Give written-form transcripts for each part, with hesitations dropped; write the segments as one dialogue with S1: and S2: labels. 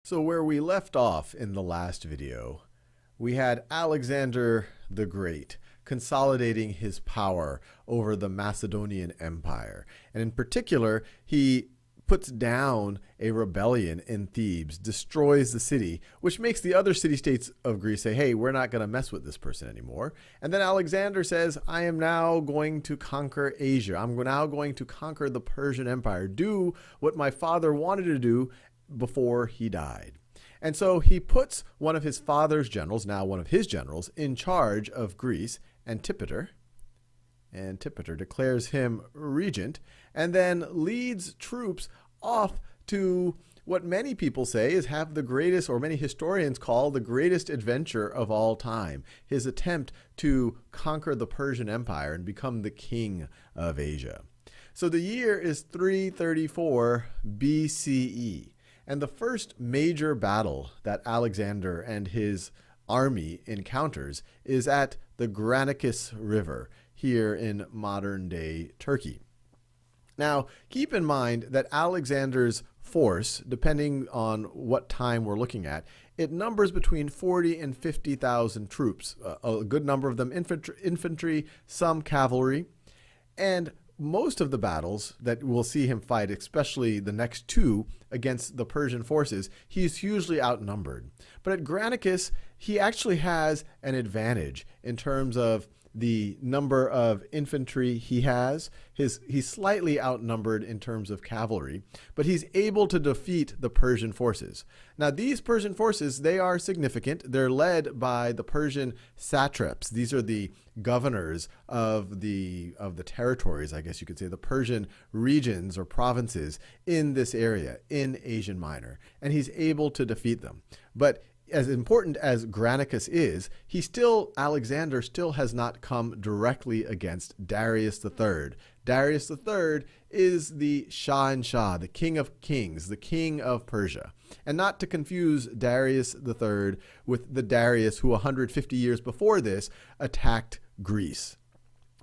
S1: So where we left off in the last video, we had Alexander the Great consolidating his power over the Macedonian Empire. And in particular, he puts down a rebellion in Thebes, destroys the city, which makes the other city-states of Greece say, hey, we're not going to mess with this person anymore. And then Alexander says, I am now going to conquer Asia. I'm now going to conquer the Persian Empire, do what my father wanted to do before he died. And so he puts one of his father's generals, now one of his generals, in charge of Greece, Antipater. Antipater declares him regent and then leads troops off to what many people say is have the greatest, or many historians call the greatest adventure of all time, his attempt to conquer the Persian Empire and become the king of Asia. So the year is 334 BCE. And the first major battle that Alexander and his army encounters is at the Granicus River here in modern-day Turkey. Now, keep in mind that Alexander's force, depending on what time we're looking at, it numbers between 40 and 50,000 troops, a good number of them infantry, some cavalry, and most of the battles that we'll see him fight, especially the next two against the Persian forces, he's hugely outnumbered. But at Granicus, he actually has an advantage in terms of the number of infantry he has. He's slightly outnumbered in terms of cavalry, but he's able to defeat the Persian forces. Now, these Persian forces, they are significant. They're led by the Persian satraps. These are the governors of the territories, I guess you could say, the Persian regions or provinces in this area, in Asia Minor. And he's able to defeat them. But as important as Granicus is, Alexander still has not come directly against Darius III. Darius III is the Shah-in-Shah, the king of kings, the king of Persia. And not to confuse Darius III with the Darius who 150 years before this attacked Greece.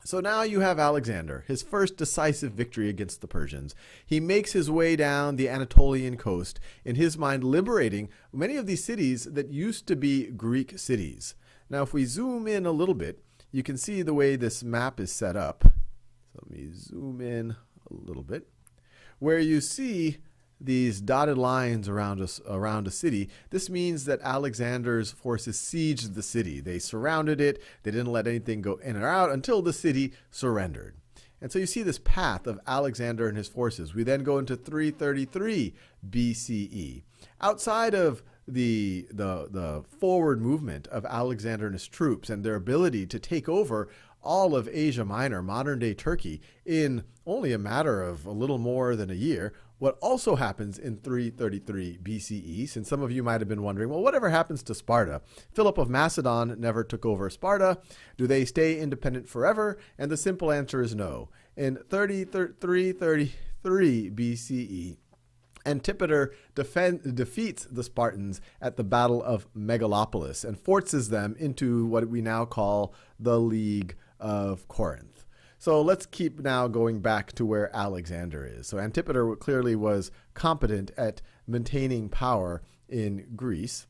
S1: So now you have Alexander, his first decisive victory against the Persians. He makes his way down the Anatolian coast, in his mind liberating many of these cities that used to be Greek cities. Now, if we zoom in a little bit, you can see the way this map is set up. So let me zoom in a little bit, where you see these dotted lines around a city. This means that Alexander's forces sieged the city. They surrounded it. They didn't let anything go in or out until the city surrendered. And so you see this path of Alexander and his forces. We then go into 333 BCE. Outside of the forward movement of Alexander and his troops and their ability to take over all of Asia Minor, modern-day Turkey, in only a matter of a little more than a year, what also happens in 333 BCE, since some of you might have been wondering, well, whatever happens to Sparta? Philip of Macedon never took over Sparta. Do they stay independent forever? And the simple answer is no. In 333 BCE, Antipater defeats the Spartans at the Battle of Megalopolis and forces them into what we now call the League of Corinth. So let's keep now going back to where Alexander is. So Antipater clearly was competent at maintaining power in Greece.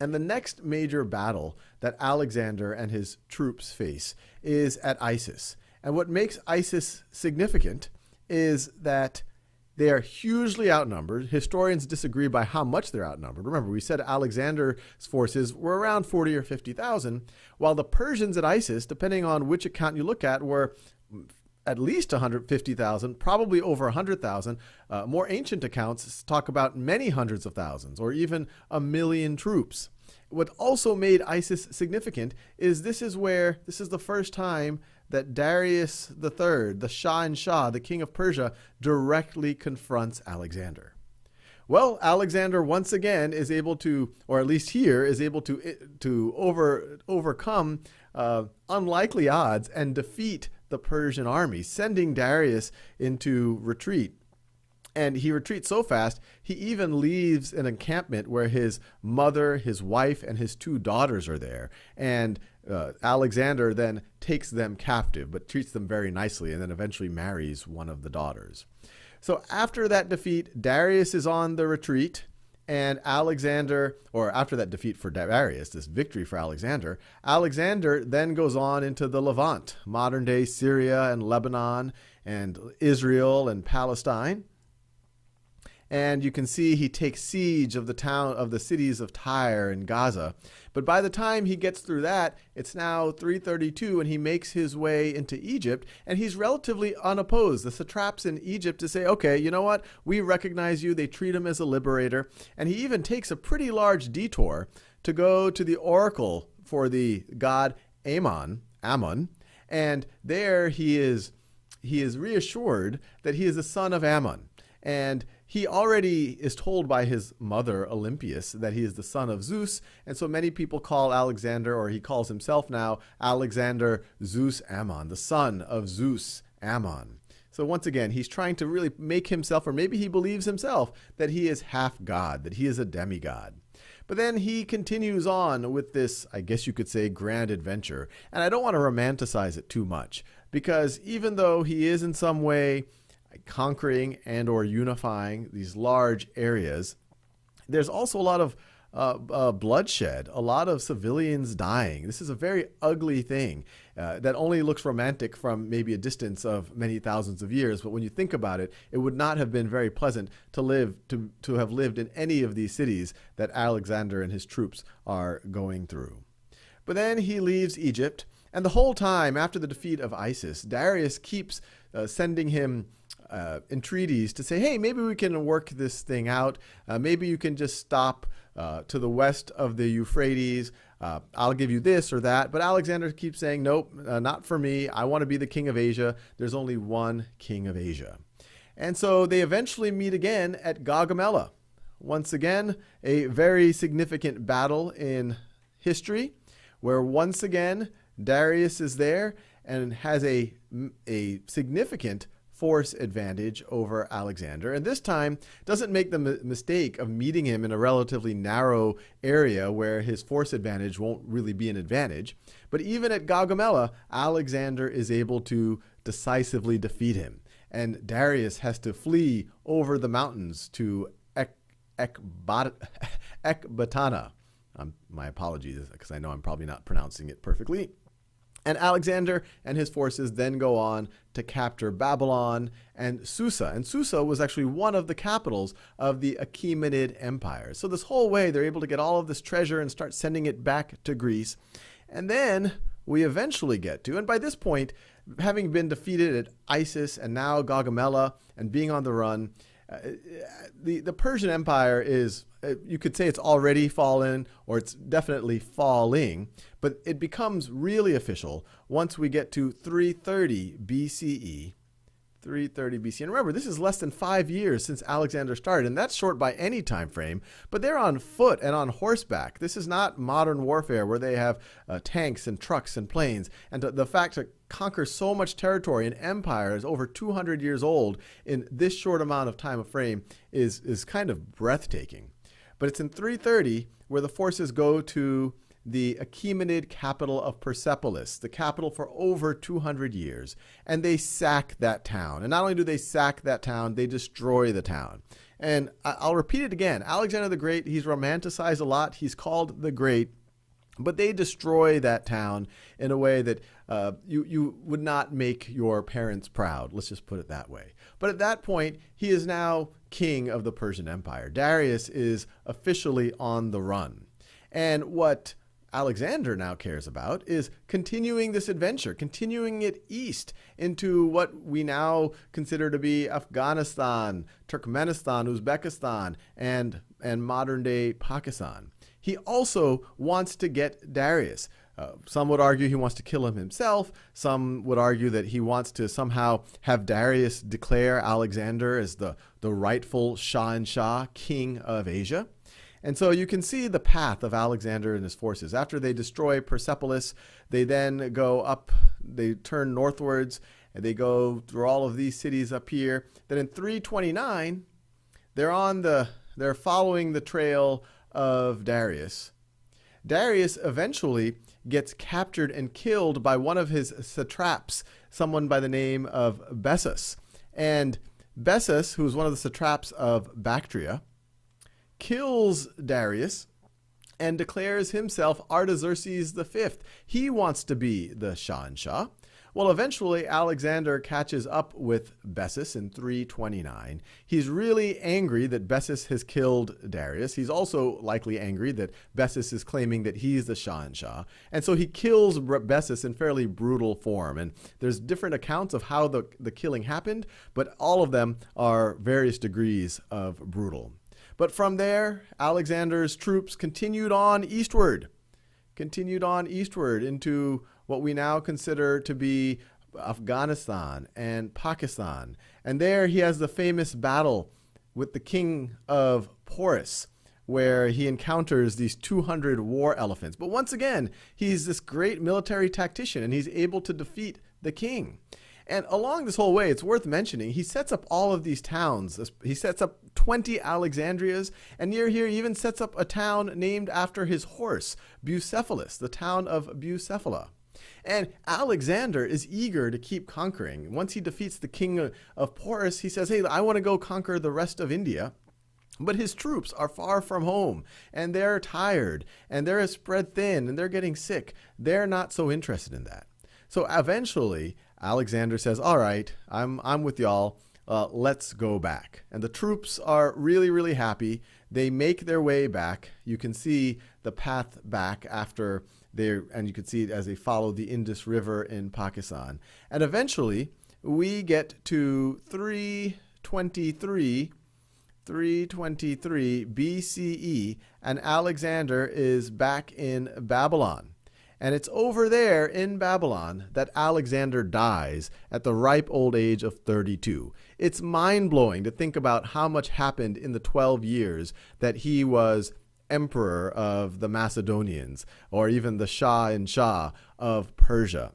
S1: And the next major battle that Alexander and his troops face is at Issus. And what makes Issus significant is that they are hugely outnumbered. Historians disagree by how much they're outnumbered. Remember, we said Alexander's forces were around 40 or 50,000, while the Persians at Issus, depending on which account you look at, were at least 150,000, probably over 100,000. More ancient accounts talk about many hundreds of thousands, or even 1 million troops. What also made Issus significant is this is the first time that Darius III, the Shah-in-Shah, the king of Persia, directly confronts Alexander. Well, Alexander once again is able to, or at least here, is able to overcome unlikely odds and defeat the Persian army, sending Darius into retreat. And he retreats so fast, he even leaves an encampment where his mother, his wife, and his 2 daughters are there. And Alexander then takes them captive, but treats them very nicely, and then eventually marries one of the daughters. So after that defeat, Darius is on the retreat, And Alexander, or after that defeat for Darius, this victory for Alexander, Alexander then goes on into the Levant, modern day Syria and Lebanon and Israel and Palestine. And you can see he takes siege of the cities of Tyre and Gaza. But by the time he gets through that, it's now 332, and he makes his way into Egypt, and he's relatively unopposed. The satraps in Egypt to say, okay, you know what? We recognize you. They treat him as a liberator. And he even takes a pretty large detour to go to the oracle for the god Ammon, and there he is reassured that he is the son of Ammon. And he already is told by his mother, Olympias, that he is the son of Zeus. And so many people call Alexander, or he calls himself now, Alexander Zeus Ammon, the son of Zeus Ammon. So once again, he's trying to really make himself, or maybe he believes himself, that he is half God, that he is a demigod. But then he continues on with this, I guess you could say, grand adventure. And I don't want to romanticize it too much, because even though he is in some way conquering and or unifying these large areas, there's also a lot of bloodshed, a lot of civilians dying. This is a very ugly thing that only looks romantic from maybe a distance of many thousands of years. But when you think about it, it would not have been very pleasant to have lived in any of these cities that Alexander and his troops are going through. But then he leaves Egypt, and the whole time after the defeat of Isis, Darius keeps sending him entreaties to say, hey, maybe we can work this thing out. Maybe you can just stop to the west of the Euphrates. I'll give you this or that. But Alexander keeps saying, nope, not for me. I want to be the king of Asia. There's only one king of Asia. And so they eventually meet again at Gaugamela. Once again, a very significant battle in history, where once again Darius is there and has a significant force advantage over Alexander, and this time doesn't make the mistake of meeting him in a relatively narrow area where his force advantage won't really be an advantage. But even at Gaugamela, Alexander is able to decisively defeat him, and Darius has to flee over the mountains to Ecbatana. My apologies, because I know I'm probably not pronouncing it perfectly. And Alexander and his forces then go on to capture Babylon and Susa. And Susa was actually one of the capitals of the Achaemenid Empire. So this whole way, they're able to get all of this treasure and start sending it back to Greece. And then we eventually get to, and by this point, having been defeated at Isis and now Gaugamela and being on the run, the Persian Empire is, you could say it's already fallen, or it's definitely falling, but it becomes really official once we get to 330 BCE. 330 BC. And remember, this is less than 5 years since Alexander started, and that's short by any time frame, but they're on foot and on horseback. This is not modern warfare where they have tanks and trucks and planes. And the fact to conquer so much territory, an empire is over 200 years old in this short amount of time of frame is kind of breathtaking. But it's in 330 where the forces go to the Achaemenid capital of Persepolis, the capital for over 200 years, and they sack that town. And not only do they sack that town, they destroy the town. And I'll repeat it again. Alexander the Great, he's romanticized a lot. He's called the Great, but they destroy that town in a way that you would not make your parents proud. Let's just put it that way. But at that point, he is now king of the Persian Empire. Darius is officially on the run. And what Alexander now cares about is continuing this adventure, continuing it east into what we now consider to be Afghanistan, Turkmenistan, Uzbekistan, and modern-day Pakistan. He also wants to get Darius. Some would argue he wants to kill him himself. Some would argue that he wants to somehow have Darius declare Alexander as the rightful Shah king of Asia. And so you can see the path of Alexander and his forces. After they destroy Persepolis, they then go up, they turn northwards, and they go through all of these cities up here. Then in 329, they're following the trail of Darius. Darius eventually gets captured and killed by one of his satraps, someone by the name of Bessus. And Bessus, who was one of the satraps of Bactria, kills Darius and declares himself Artaxerxes V. He wants to be the Shah. Well, eventually Alexander catches up with Bessus in 329. He's really angry that Bessus has killed Darius. He's also likely angry that Bessus is claiming that he's the Shah. And so he kills Bessus in fairly brutal form. And there's different accounts of how the killing happened, but all of them are various degrees of brutal. But from there, Alexander's troops continued on eastward into what we now consider to be Afghanistan and Pakistan. And there he has the famous battle with the king of Porus, where he encounters these 200 war elephants. But once again, he's this great military tactician, and he's able to defeat the king. And along this whole way, it's worth mentioning, he sets up all of these towns. He sets up 20 Alexandrias, and near here he even sets up a town named after his horse, Bucephalus, the town of Bucephala. And Alexander is eager to keep conquering. Once he defeats the king of Porus, he says, hey, I want to go conquer the rest of India. But his troops are far from home, and they're tired, and they're spread thin, and they're getting sick. They're not so interested in that. So eventually, Alexander says, all right, I'm with y'all. Let's go back. And the troops are really, really happy. They make their way back. You can see the path back after and you can see it as they follow the Indus River in Pakistan. And eventually, we get to 323 BCE, and Alexander is back in Babylon. And it's over there in Babylon that Alexander dies at the ripe old age of 32. It's mind-blowing to think about how much happened in the 12 years that he was emperor of the Macedonians, or even the Shah of Persia.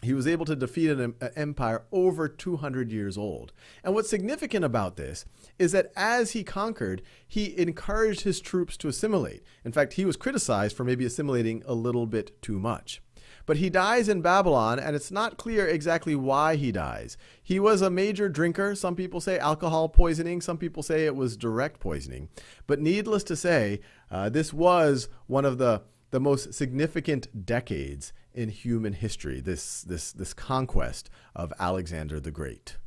S1: He was able to defeat an empire over 200 years old. And what's significant about this is that as he conquered, he encouraged his troops to assimilate. In fact, he was criticized for maybe assimilating a little bit too much. But he dies in Babylon, and it's not clear exactly why he dies. He was a major drinker. Some people say alcohol poisoning. Some people say it was direct poisoning. But needless to say, this was one of the most significant decades in human history, this conquest of Alexander the Great.